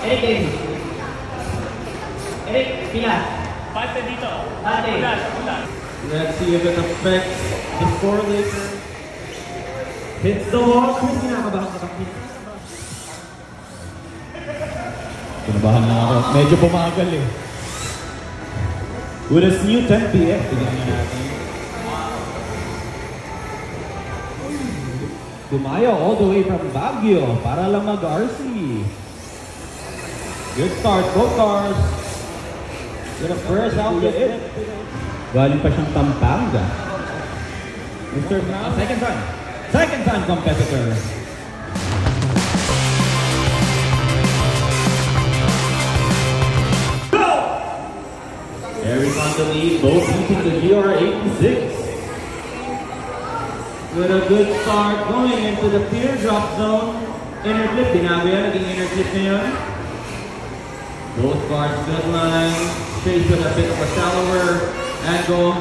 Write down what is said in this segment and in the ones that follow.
Eric din. Eric, pila. Pate dito. Pate. Let's see if it affects the score later. Hits the wall. Chris, kinakabahan ka bakit? Kinabahan lang ako. Medyo pumagal eh. With his new 10 PM. Tignan niya natin. Dumayo all the way from Baguio para lang mag-RC. Good start, both cars. With a first out the it. Galing pa siyang Pampanga. Mr. Brown, second time competitor. Go! Eric on the lead, both using the GR86. With a good start going into the teardrop zone. Inner clip, binago yan, naging inner clip ngayon. Both cars good line, straight with a bit of a shallower angle.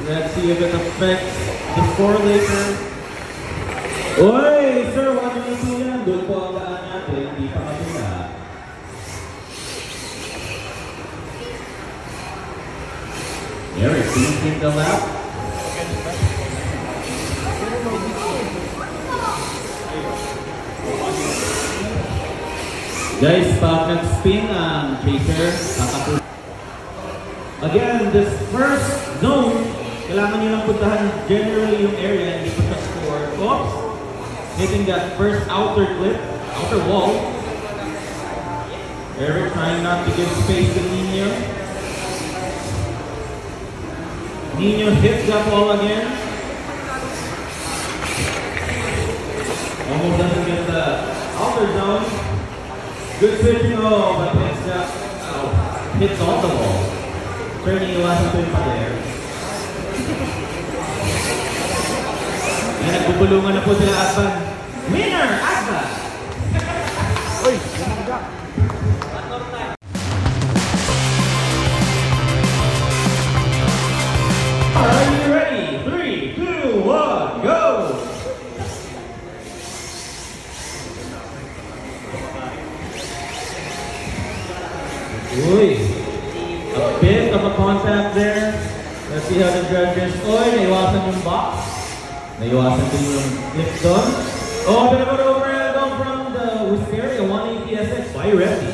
Let's see if it affects the score later. Oy, sir, 182 yan. Doon po ang daan natin, hindi pa kapila. Eric, finishing the lap. Guys, pag nag-spin ang chaser, kakapul. Again, this first zone, kailangan nyo lang puntahan generally yung area, hindi pa siya score. Oops! Hitting that first outer clip, outer wall. Eric trying not to give space to Nino. Nino hits that wall again. Almost doesn't get the outer zone. Good switching, but it's hits on the wall. Turning iwasan to yung pa-there. And nagbubulungan na po sila Advan. Winner! Advan! Uy! Yanagda! Are you ready? 3, 2, 1, go! Uy! A bit of a contact there. Let's see how the judges. Oy, naiwasan yung box. Naiwasan din yung flip doon. Oh, bit of an overhead from the Wisteria 180 SX by Reddy.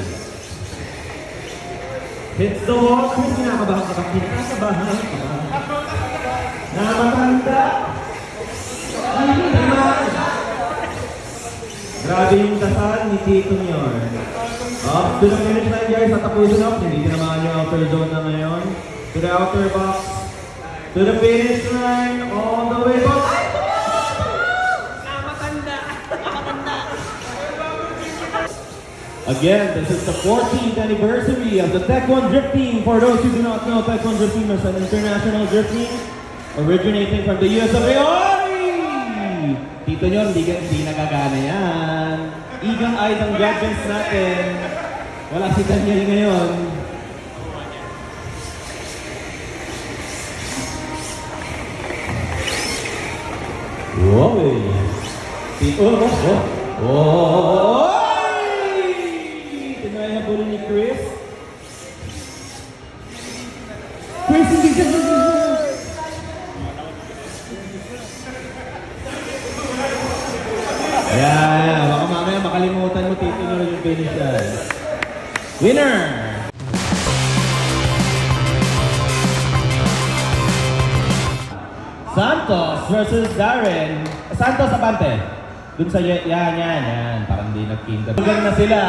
Hits the wall. Chris, kinakabahan ka bakit? Kinakabahan ka ba? Namatanda. Grabe yung dasal ni Tito Nyor. Up to the finish line guys, tatapusin up. Hindi naman yung outer zone na ngayon. To the outer box. To the finish line. All the way up. Again, this is the 14th anniversary of the Tech 1 Drift Team. For those who do not know, Tech 1 Drift Team is an international drift team originating from the US of A. Oy! Tito Nyor, hindi nagagana yan. Igang eyes ang judges natin. Wala si Daniel ngayon. Wow! Oh! Tinaya po ni Chris. Chris, hindi siya. Ayan, baka mamaya makalimutan mo Tito Nyor yung finish yan. Winner! Santos versus Darren. Santos abante. Dun sa yan. Parang di nag-kinda. Tugan na sila.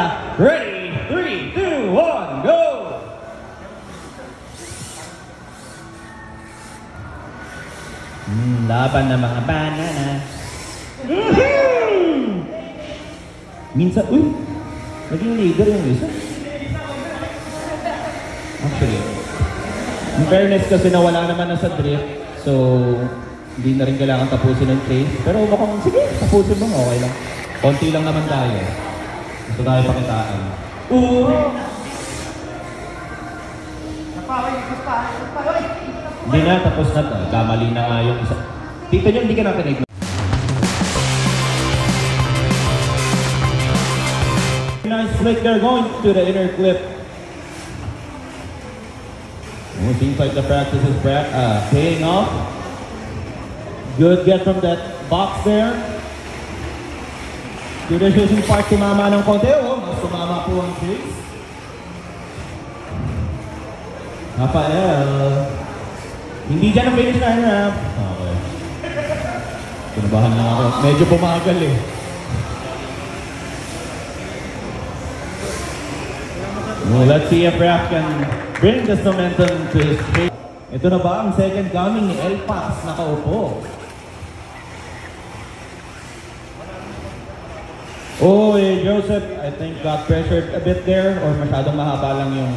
Ready? 3, 2, 1, go! Laban ng mga banana. Minsan, uy! Naging leader yung isa. Actually, in fairness kasi nawala naman na sa drift, so hindi na rin kailangan tapusin ng train. Pero mukhang, sige, tapusin mo, okay lang. Konti lang naman tayo. Gusto tayo pakitaan. Hindi na, tapos na to. Kamali na nga yung isa. Tito nyo, hindi ka natin nice flick there, going to the inner clip. Oh, seems like the practice is paying off. Good get from that box there. Judicious yung part tumama ng konti. Oh, mas tumama po ang chase. Rafael. Hindi dyan ang finish line rap. Okay. Kinabahan lang ako. Medyo pumagal eh. Well, let's see if Rap can bring this momentum to his chase. Ito na ba ang second coming ni El Paz nakaupo? Oh, Joseph, I think got pressured a bit there or masyadong mahaba lang yung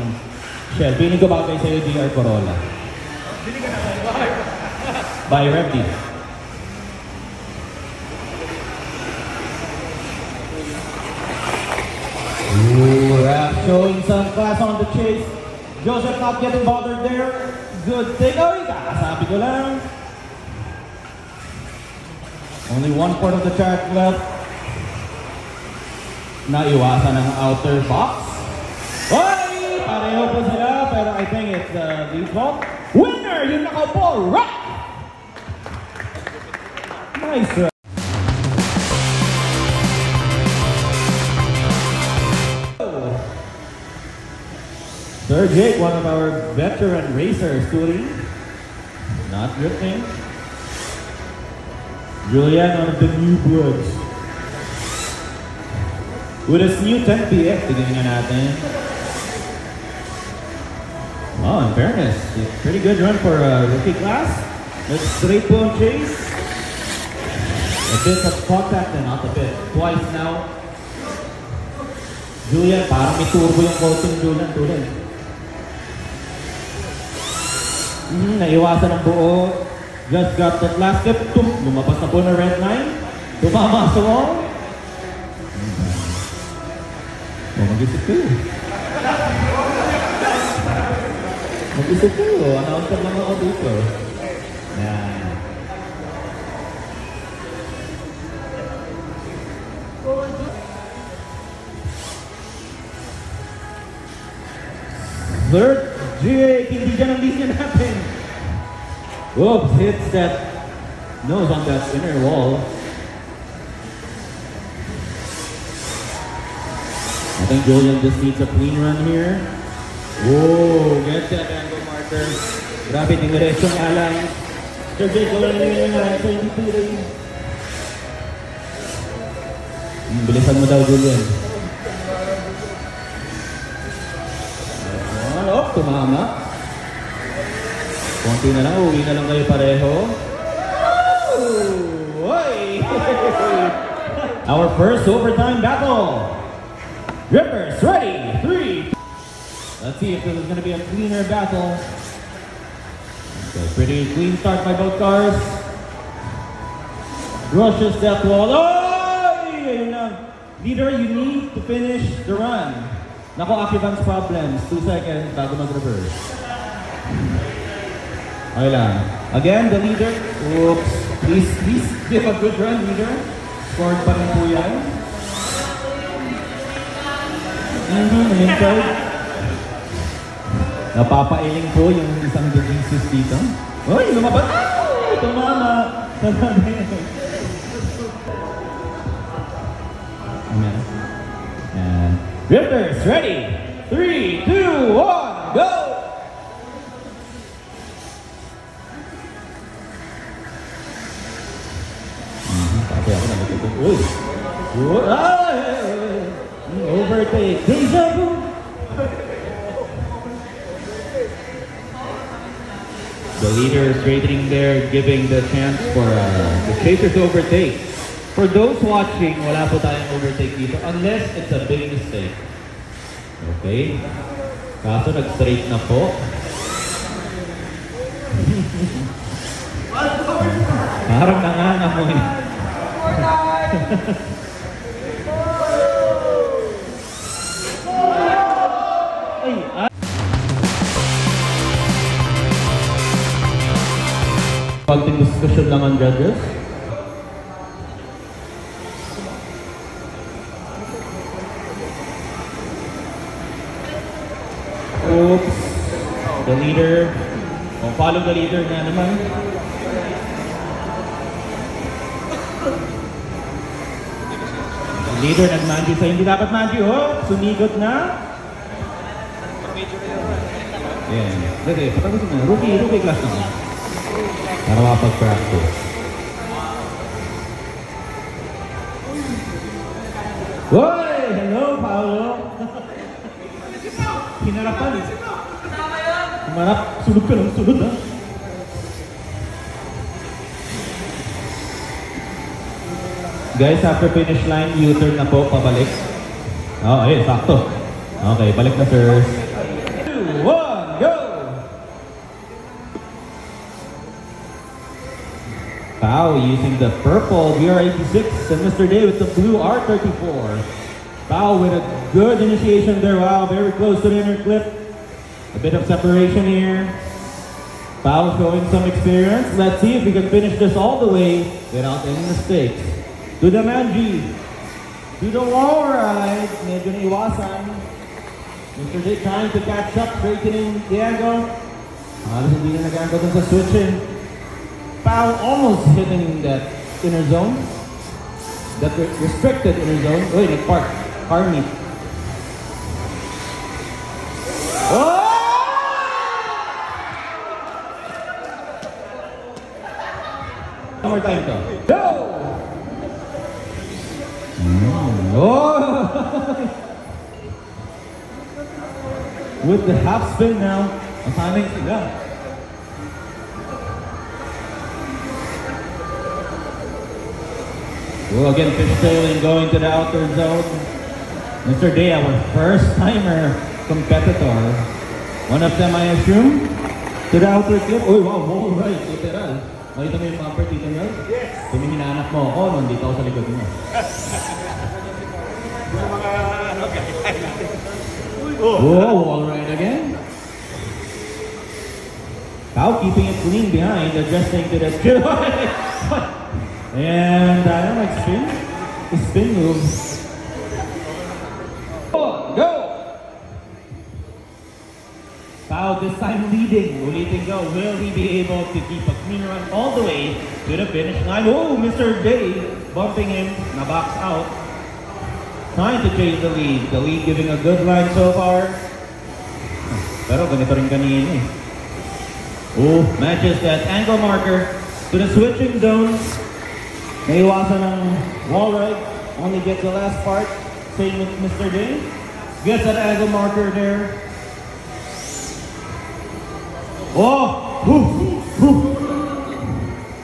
shell. Piling ko bagay sa'yo, DR Corolla. By Rev D. Ooh, Rap showing some class on the chase. Joseph not getting bothered there. Good take. Oh, sabi ko lang. Only one part of the track left. Naiwasan ang outer box. Oy! Pareho po sila, pero I think it's default. Winner! Yung nakaupo, Rap! Nice rap. Sir Jake, one of our veteran racers, touring. Not drifting. Julian, one of the new bloods. With his new 10 PX, tignan natin. Oh, in fairness, pretty good run for a rookie class. Let's straight bone chase. A bit of contact and not a bit. Twice now. Julian, parang may turbo yung coaching Julian tuloy. Naiwasan ang buo. Just got that last step. Lumabas na po na red line. Tumama sa wall. Oh, mag-isip kayo. Mag-isip kayo. Announcer lang ako dito. Yan. Third, Jake, hindi dyan ang linya natin. Oops, hits that nose on that inner wall. I think Julian just needs a clean run here. Whoa, get that angle marker. Grabe, diniretso nga lang. Sir Jake, wala na yung nga. So, hindi tuloy. Bilisan mo daw, Julian. Oh, tumama. Konti na lang, uwi na lang kayo pareho. Oy! Our first overtime battle. Drifters, ready, 3. Let's see if this is going to be a cleaner battle. Okay, pretty clean start by both cars. Rushes that wall. Oh! Leader, you need to finish the run. Nako, Akivang's problems. 2 seconds bago mag-reverse. Okay lang. Again, the leader. Oops. Please give a good run, leader. Scored pa rin po yan. Inside. Napapailing po yung isang Jesus dito. Uy, lumabas! Ah! Tumama! Amen. And Drifters, ready? 3, 2, 1, go! Tapos ako nagtutulog. Uy! Overtake. Deja vu! The leader is straightening there, giving the chance for the chasers to overtake. For those watching, wala po tayong overtake dito unless it's a big mistake. Okay? Kaso nag-straight na po. Parang nangangamoy. Pagting discussion lang ang judges. Oops. The leader. Oh, follow the leader nga naman. The leader nag-manji sa hindi dapat manji. Oh, sumigot na. Yan. Sige, patagusin na. Rookie class na. Para makapag-practice. Hoy! Hello, Paolo! Hinarapan eh. Humarap. Sunod ka lang. Sunod ha. Guys, after finish line, U-turn na po, pabalik. Oh, ayun, sakto. Okay, balik na sir. 2, 1, go! Pao using the purple VR86 and Mr. Day with the blue R34. Pao with a good initiation there. Wow, very close to the inner clip. A bit of separation here. Pao showing some experience. Let's see if we can finish this all the way without any mistakes. To the Manji. To the wall ride. Medyo naiwasan. Mr. Day trying to catch up, straightening the angle. Halos hindi na nag-angle dun sa switching. Pao almost hitting that inner zone. That restricted inner zone. Wait, nag-park. Car meet. Oh! One more time to. Go! Oh! With the half spin now. Ang timing sila. Well, again, fishtailing going to the outer zone. Mr. Day, our first-timer competitor. One of them, I assume, to the outer clip. Oh, wow, wall right, literal. Makita mo yung bumper, Tito Mel? Yes! Kung hinahanap mo ako, nandito ako sa likod mo. Whoa, wall right again. Pao keeping it clean behind, adjusting to the skill. And I don't like spin move. Go! Pao this time leading. Ulitin go. Will he be able to keep a clean run all the way to the finish line? Oh, Mr. Day bumping him. Na-box out. Trying to chase the lead. The lead giving a good line so far. Pero ganito rin kanina eh. Oh, matches that angle marker to the switching zone. Naiwasan ng wall ride. Only gets the last part. Same with Mr. Day. Gets that angle marker there. Oh!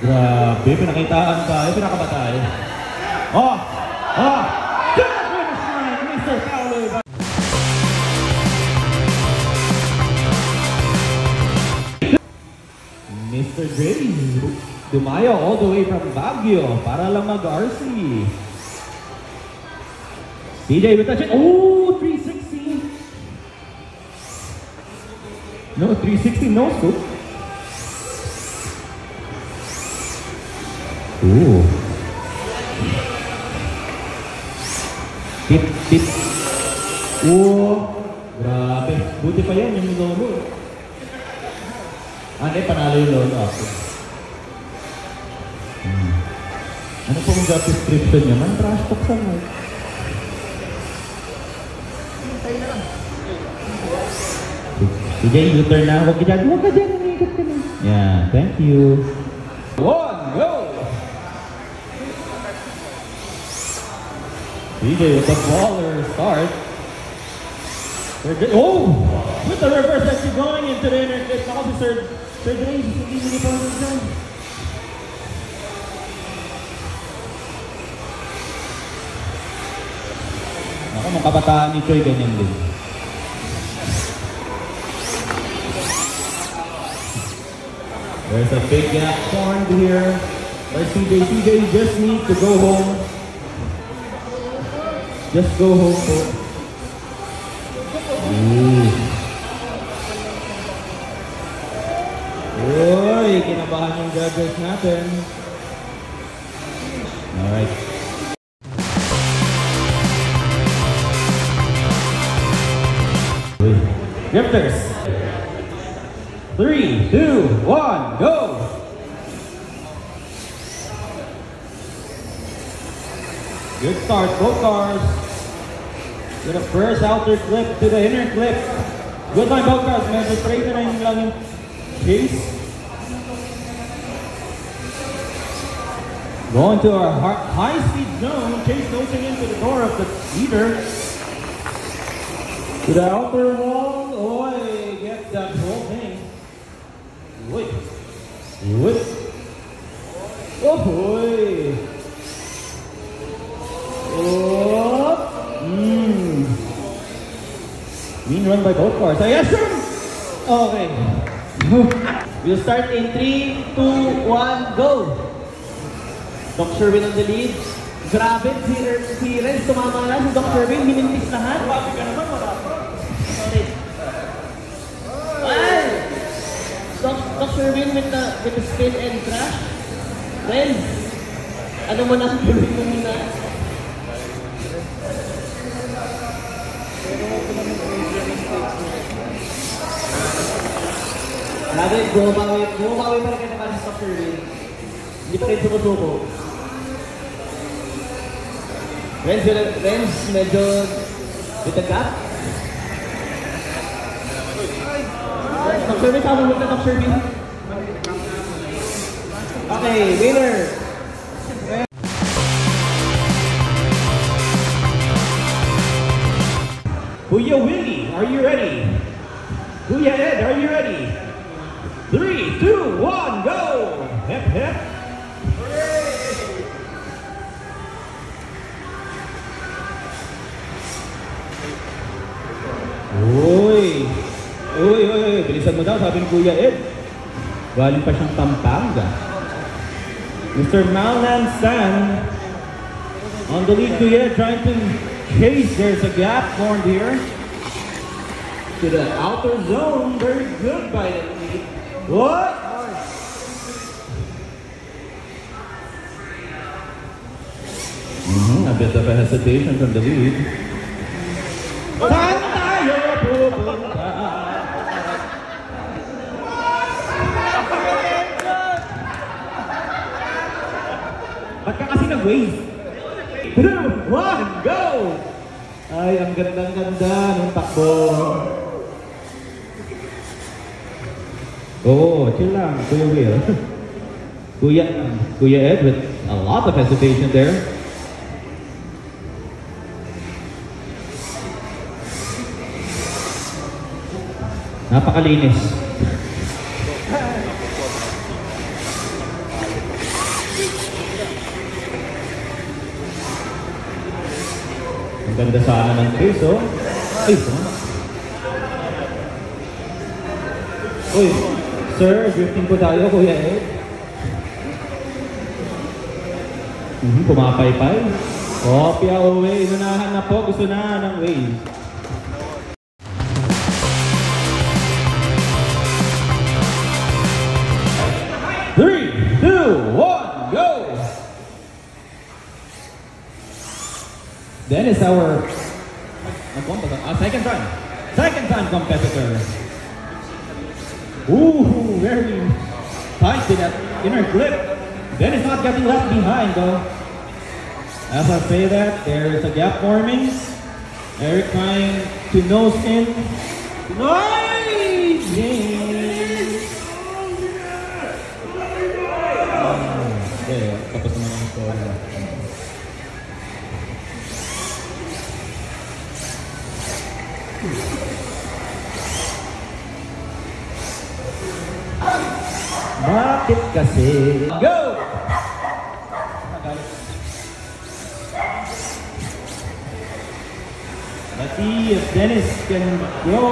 Grabe, pinakitaan tayo. Pinakaba tayo. Oh! Oh! Good finish line, Mr. Paolo. Mr. Day. Dumayo all the way from Baguio para lang mag-RC. DJ with the shit. Oh, 360. No, 360 no scoop. Ooh. Tip. Oh, grabe. Buti pa yan yung lolo. Ano panalo yung lolo ako. Ano pong job description niya? Man, trash talk sa mo. Sige, U-turn na. Huwag ka dyan. Umikot ka na. Yeah, thank you. 1, go! CJ with the baller start. Oh! With the reverse actually going into the inner clip. Now si Sir Dre, hindi pa rin dyan. Ako, mga kabataan ni Choi, ganyan din. There's a big gap formed here by CJ. CJ just needs to go home. Just go home po. Uy, kinabahan yung judges natin. Alright. Uy, Drifters. 3, 2, 1, go! Good start, both cars. With a first outer clip to the inner clip. Good line, both cars. Medyo straight na yung lang yung chase. Going to our high-speed zone. Chase nosing into the door of the leader. To the outer wall. Oy, gets that whole thing. Wait. Wait. Oh boy. Oh. Mean run by both cars. Yes, sir. Okay. We'll start in 3, 2, 1, go! Doc Sherwin on the lead. Grabe, si Renz tumama na. Si Doc Sherwin, minintis lahat. Grabe ka naman, Sorry. Ay! Doc Sherwin with the spin and crash. Renz, ano mo na gawin mo muna? Grabe, bumabawi pa rin kayo naman sa Doc Sherwin. Hindi pa rin sumusuko. Renz, medyo with the gap. Doc Sherwin, tama mo na Doc Sherwin. Okay, winner! Kuya Willie, are you ready? Kuya Ed, are you ready? 3, 2, 1, go! Hep, hep. Uy! Uy! Bilisan mo daw, sabi ni Kuya Ed. Galing pa siyang Pampanga. Mr. Malnan San on the lead, Kuya Ed, trying to chase. There's a gap formed here. To the outer zone. Very good by the lead. What? A bit of a hesitation from the lead. Saan tayo pupunta? Ba't ka kasi nag-wave? 2, 1, go! Ay, ang ganda-ganda ng takbo. Oh, chill lang, Kuya Will. Kuya Ed with a lot of hesitation there. Napakalinis. Ang ganda sana ng face, oh. Ay, sama. Uy, sir, drifting po tayo, Kuya Ed. Pumapaypay. Kopya away. Inunahan na po. Gusto na ng wave. Three, two, one, go! Then is our second time competitor. Ooh, very tight to that inner clip. Ben is not getting left behind though. As I say that, there is a gap forming. Eric trying to nose in. Nice! Okay, tapos naman ang score. Bakit kasi? Go! Let's see if Dennis can go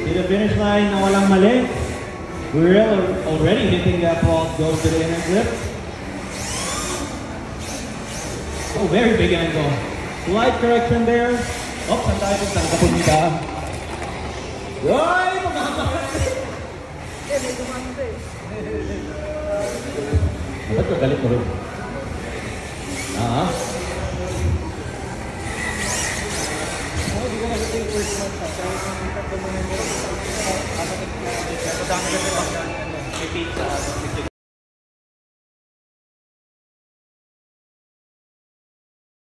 to the finish line na walang mali. We're already hitting that wall. Go to the inner clip. Oh, very big angle. Slight correction there. Oh, saan tayo saan ka pumunta? Ay, ba't ka galit mo rin? Hindi ko kasi yung first match. Madami kasi pag may pizza.